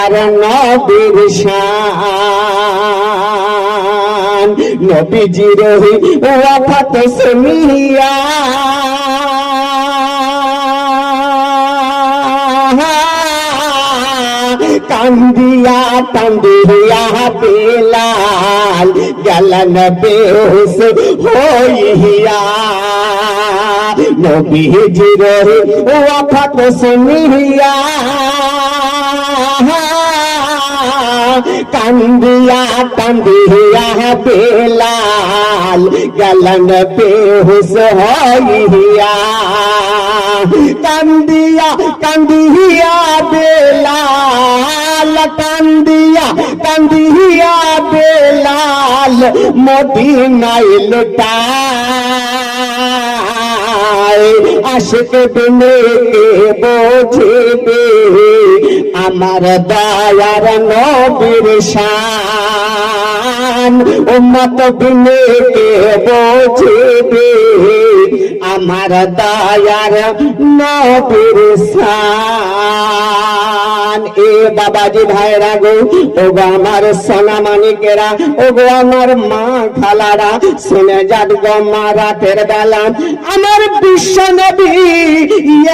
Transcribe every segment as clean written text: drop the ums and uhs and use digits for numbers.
দয়ার নবীর শান নবীজির ওয়াফাত শুনিয়া কান্দিয়া কান্দিয়া বেলাল গেলেন বেহুশ হইয়া নবীজির ওয়াফাত শুনিয়া কান্দিয়া কান্দিয়া বেলাল গেলেন বেহুশ হইয়া কান্দিয়া কান্দিয়া বেলাল কান্দিয়া কান্দিয়া বেলাল মদিনায় লুটায় আশিক বিনে কে বোঝবে আমার দয়ার নবীর শান উম্মত বিনে কে বোঝবে আমার দয়ার নবীর শান। এ বাবাজি ভাইরা গো, ওগো আমার সোনা মানিকেরা, ওগো আমার মা খালারা, শুনে যাক গো মা রাতের বেলা আমার বিশ্ব নবী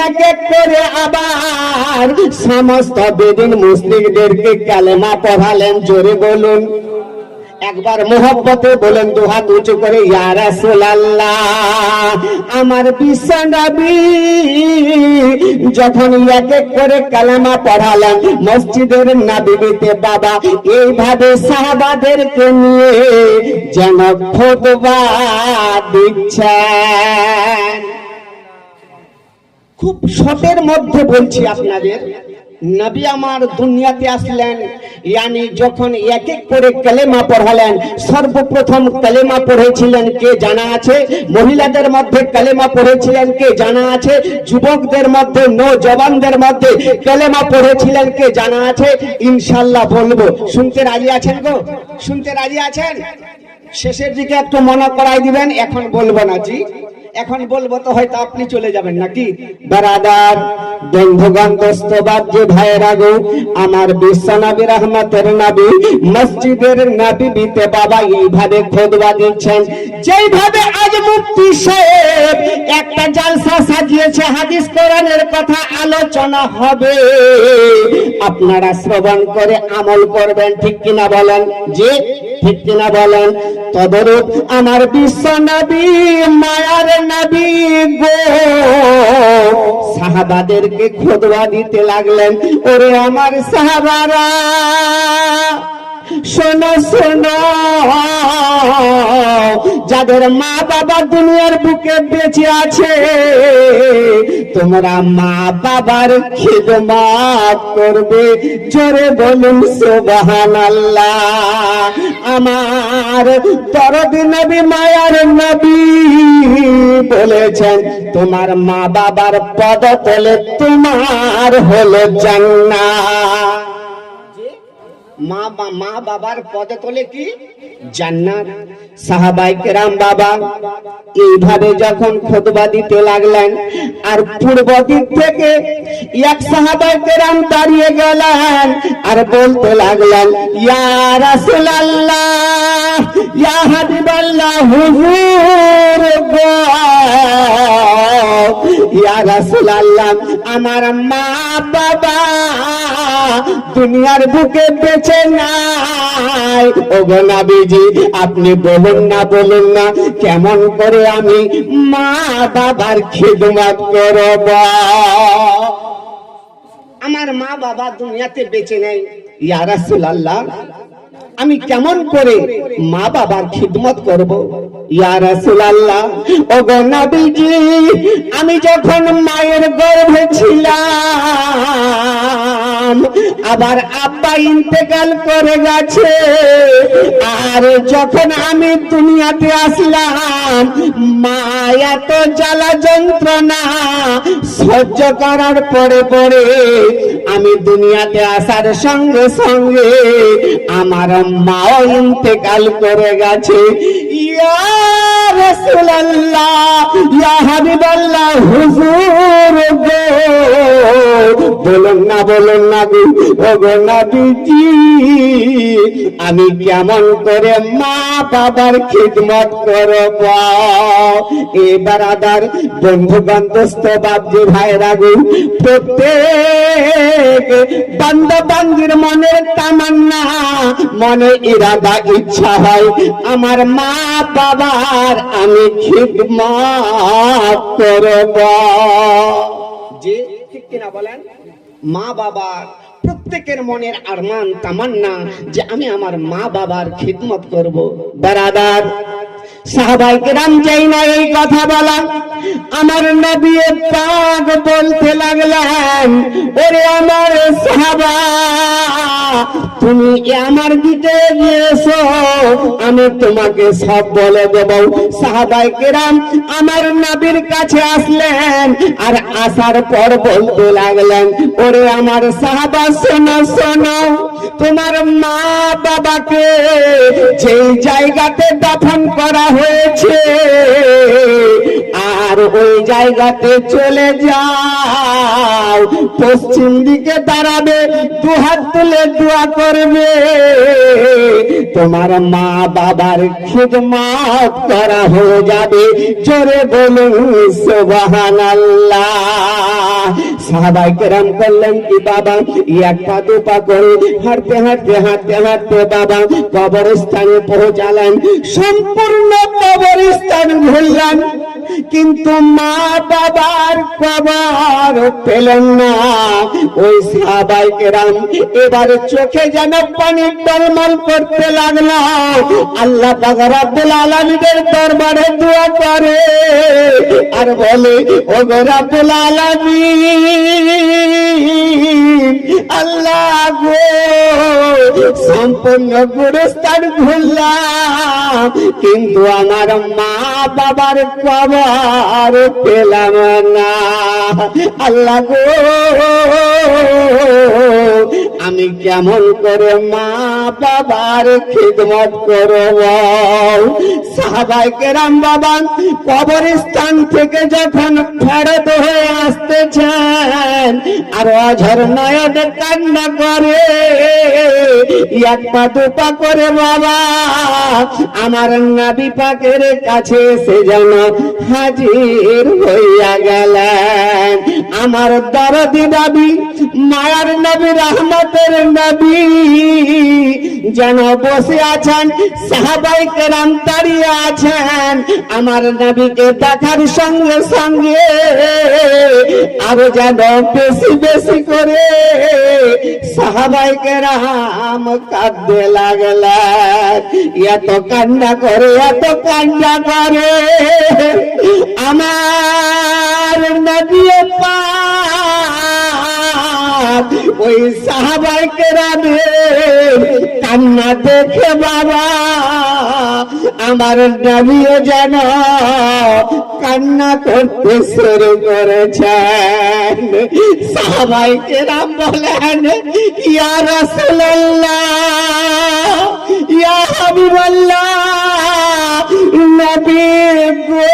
এক এক করে আবার সমস্ত বেদিন মুসলিমদেরকে কালেমা পড়ালেন। জোরে বলুন, একবার মোহব্বতে বলেন দুহাত উঁচু করে, ইয়া রাসূলুল্লাহ। আমার বিশ্ব নবী যখন এক এক করে কালেমা পড়ালেন মসজিদের নববীতে বাবা এইভাবে সাহাবাদেরকে নিয়ে যেন খুতবা দিচ্ছেন। খুব শর্টের মধ্যে বলছি আপনাদের, নবী আমার দুনিয়াতে আসলেন, ইয়ানি যখন এক এক করে কালেমা পড়ালেন, সর্বপ্রথম কালেমা পড়েছিলেন কে জানা আছে? মহিলাদের মধ্যে কালেমা পড়েছিলেন কে জানা আছে? যুবকদের মধ্যে, নওজওয়ানদের মধ্যে কালেমা পড়েছিলেন কে জানা আছে? ইনশাআল্লাহ বলবো। শুনতে রাজি আছেন গো? শুনতে রাজি আছেন? শেষের দিকে একটু মনে করাই দিবেন, এখন বলবো না জি, এখন বলবো তো হয়তো আপনি চলে যাবেন নাকি। বারাদার বন্ধুগণ দোস্তবাদ যে ভাইয়েরা গো, আমার বিশ্ব নবী রহমতের নবী মসজিদের নববীতে বাবা এইভাবে খুতবা দিচ্ছেন। যেইভাবে আজ মুফতি সাহেব একটা জালসা সাজিয়েছে, হাদিস কোরআনের কথা আলোচনা হবে, আপনারা শ্রবণ করে আমল করবেন, ঠিক কিনা বলেন? যে ঠিক কিনা বলেন? তদরূপ আমার বিশ্ব নবী মায়ার নবী গো সাহাবাদেরকে খুতবা দিতে লাগলেন। ওরে আমার সাহাবারা শোনো শোনো, যাদের মা বাবা দুনিয়ার বুকে বেঁচে আছে তোমরা মা বাবার খিদমত করবে। জোরে বলুন সুবহানাল্লাহ। আমার দরদি নবী মায়ার নবী বলেছেন তোমার মা বাবার পদতলে তোমার হলো জান্নাত। মা বাবার পদে তোলে কি? জান্নাত। সাহাবায়ে কেরাম বাবা এইভাবে যখন খুতবা দিতে লাগলেন, আর পূর্ব দিক থেকে এক সাহাবায়ে কেরাম দাঁড়িয়ে গেলেন আর বলতে লাগলেন, ইয়া রাসূলুল্লাহ, ইয়া হাবিবাল্লাহ, হুজুর গো, ইয়া রাসূলুল্লাহ, আমার মা বাবা দুনিয়ার বুকে বেঁচে নাই। ওগো নবীজি আপনি বলুন না, বলুন না কেমন করে আমি মা বাবার খিদমত করব? আমার মা বাবা দুনিয়াতে বেঁচে নেই, ইয়া রাসূলুল্লাহ আমি কেমন করে মা বাবার খিদমত করব? ইয়া রাসূলুল্লাহ, ওগো নবীজি আমি যখন মায়ের গর্ভে ছিলাম আবার আব্বা ইন্তেকাল করে গেছে, আর যখন আমি দুনিয়াতে আসলাম মা এত জ্বালা যন্ত্রণা সহ্য করার পরে পরে আমি দুনিয়াতে আসার সঙ্গে সঙ্গে আমার মাও ইন্তেকাল করে গেছে। ইয়া রাসূলুল্লাহ ইয়া হাবিবাল্লাহ হুজুর গো বলুন না গো ওগো নবীজি আমি কেমন করে মা বাবার খিদমত করব এ বারাদার বন্ধু বান্ধব বাপজি ভাইরা গো প্রত্যেক বান্দা বান্দির মনের তামান্না মনে ইরাদা ইচ্ছা হয় আমার মা বাবার আমি খিদমত করব জি ঠিক কিনা বলেন মা বাবার প্রত্যেকের মনের আরমান তামান্না যে আমি আমার মা বাবার খিদমত করব বারাদার সাহাবায়ে কেরাম যেই না এই কথা বলা আমার নবী পাক বলতে লাগলেন ওরে আমার সাহাবা তুমি আমার দিকে এসো আমি তোমাকে সব বলে দেব সাহাবায়ে কেরাম আমার নবীর কাছে আসলেন আর আসার পর বলতে লাগলেন ওরে আমার সাহাবা শোনো শোনো তোমার মা বাবাকে যেই জায়গাতে দাফন করা হয়েছে আর ওই জায়গাতে চলে যাও পশ্চিম দিকে দাঁড়াবে দুহাত তুলে দোয়া করবে তোমার মা বাবার খিদমত করা হয়ে যাবে জোরে বলুন সুবহানাল্লাহ সাহাবায়ে কেরাম করলেন কি বাবা এক পা দু পা করে হাঁটতে হাঁটতে হাঁটতে হাঁটতে বাবা কবরস্থানে পৌঁছালেন সম্পূর্ণ কবরস্থান ঘুরলেন কিন্তু মা বাবার কবর পেলেন না ওই সাহাবায়ে কেরাম এবার চোখে যেন পানি টলমল করতে লাগলো আল্লাহ পাক রব্বুল আলামিনের দরবারে দোয়া করে আর বলে ও রব্বুল আলামিন আল্লাহ গো সম্পূর্ণ গুরুস্থান ঘুরলাম কিন্তু আমার মা বাবার কবর পেলাম না আল্লাহ গো আমি কেমন করে মা বাবার খিদমত করব সাহাবায়ে কেরাম বাবা কবরস্থান থেকে যখন ফেরত হয়ে আসতেছেন আর অঝর নয়নে কান্না করে এক পা দু পা করে বাবা আমার নবী পাকের কাছে এসে যেন হাজির হইয়া গেলেন আমার দরদি নবী মায়ার নবী রহমতের নবী যেন বসে আছেন সাহাবায়ে কেরাম দাঁড়িয়ে আছেন আমার নবীকে দেখার সঙ্গে সঙ্গে আরো যেন বেশি বেশি করে সাহাবায়ে কেরাম কাঁদতে লাগলেন এত কান্না করে আমার নবী পাক ওই সাহাবায়ে কেরামের কান্না দেখে বাবা আমার নবীও যেন কান্না করতে শুরু করেছেন সাহাবায়ে কেরাম বলেন ইয়া রাসূলুল্লাহ ইয়া হাবিবাল্লাহ নবী গো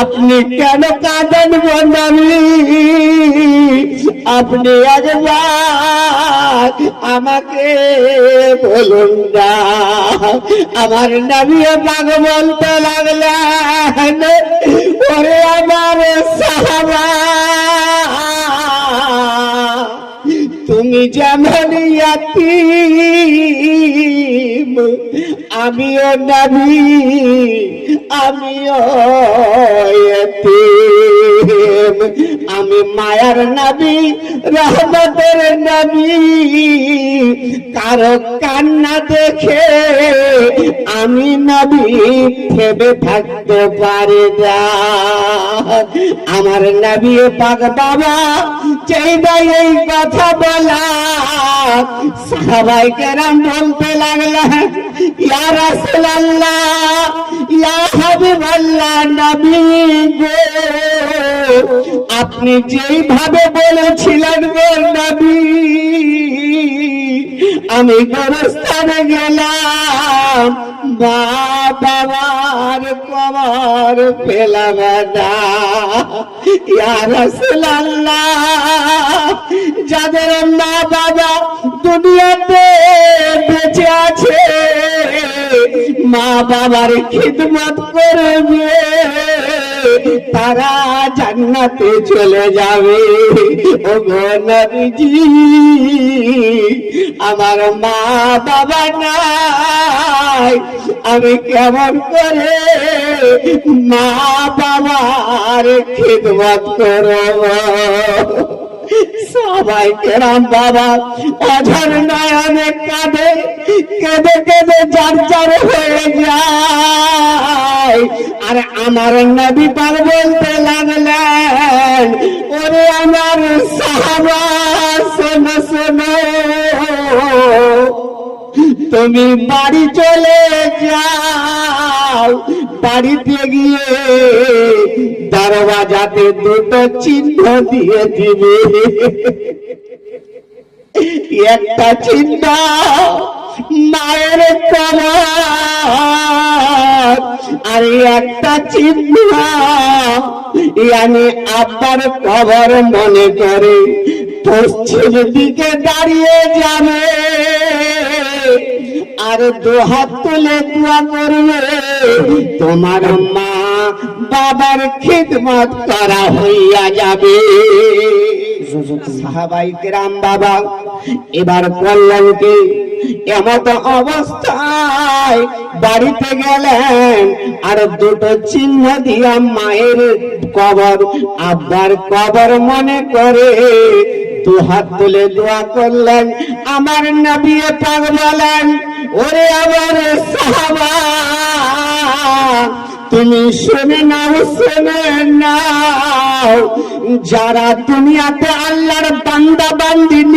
আপনি কেন কাঁদেন গো নবী আপনি একবার আমাকে বলুন না আমার নবী পাক বলতে লাগলেন ওরে আমার সাহাবা তুমি যেমন ইয়াতীম আমিও নবী আমিও ইয়াতীম আমি মায়ার নবী রহমতের নবী কারো কান্না দেখে আমি নবী থেমে থাকতে পারি না আমার নবী পাক বাবা চাই না এই কথা বলা সাহাবায়ে কেরাম বলতে লাগলেন ইয়া রাসূলুল্লাহ ইয়া হাবিবাল্লাহ নবী গো আপনি যেইভাবে বলেছিলেন গো নবী আমি গোরস্থানে গেলাম মা বাবার কবর পেলাম না ইয়া রাসূলুল্লাহ। যাদের মা বাবা দুনিয়াতে বেঁচে আছে, মা বাবার খিদমত করবে, তারা জান্নাতে চলে যাবে। ও গো নবীজি, আমার মা বাবা নাই, আমি কেমন করে মা বাবার খিদমত করব? সবাই কেরাম বাবা অঝর নয়নে কাঁদে, কেঁদে কেঁদে যার যার হয়ে যায়। আর আমার নবী পাক বলতে লাগলেন, ওরে আমার সাহাবা শোনো শোনো, তুমি বাড়ি চলে যাও, বাড়িতে গিয়ে দরওয়াজাতে দুটো চিহ্ন দিয়ে দিবে। একটা চিহ্ন মায়ের কবর, আর একটা চিহ্ন ইয়ানি আব্বার কবর মনে করে পশ্চিম দিকে দাঁড়িয়ে যাবে, আর দু হাত তুলে দোয়া করবে, তোমার মা বাবার খিদমত করা হইয়া যাবে। সাহাবাই কেরাম বাবা এবার করলেন কি, এমত অবস্থায় বাড়িতে গেলেন, আর দুটো চিহ্ন দিয়া মায়ের কবর আব্বার কবর মনে করে দু হাত তুলে দোয়া করলেন। আমার নবী পাক বলেন, ওরে আমার সাহাবা, তুমি শুনে নাও, শুনে নাও, যারা দুনিয়াতে আল্লাহর বান্দা বান্দি